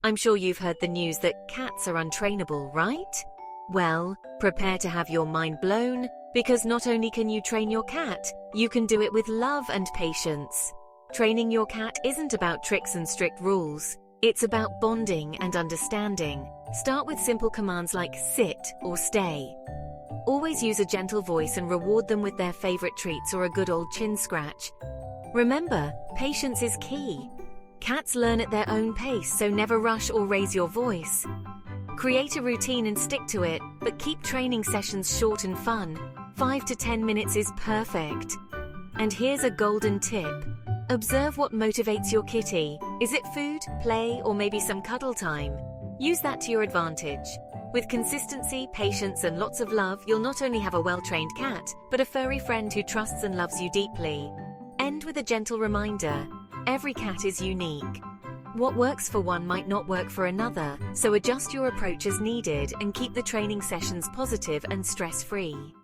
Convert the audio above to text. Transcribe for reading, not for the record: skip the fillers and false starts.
I'm sure you've heard the news that cats are untrainable, right? Well, prepare to have your mind blown, because not only can you train your cat, you can do it with love and patience. Training your cat isn't about tricks and strict rules. It's about bonding and understanding. Start with simple commands like sit or stay. Always use a gentle voice and reward them with their favorite treats or a good old chin scratch. Remember, patience is key. Cats learn at their own pace, so never rush or raise your voice. Create a routine and stick to it, but keep training sessions short and fun. 5 to 10 minutes is perfect. And here's a golden tip. Observe what motivates your kitty. Is it food, play, or maybe some cuddle time? Use that to your advantage. With consistency, patience, and lots of love, you'll not only have a well-trained cat, but a furry friend who trusts and loves you deeply. End with a gentle reminder. Every cat is unique. What works for one might not work for another, so adjust your approach as needed and keep the training sessions positive and stress-free.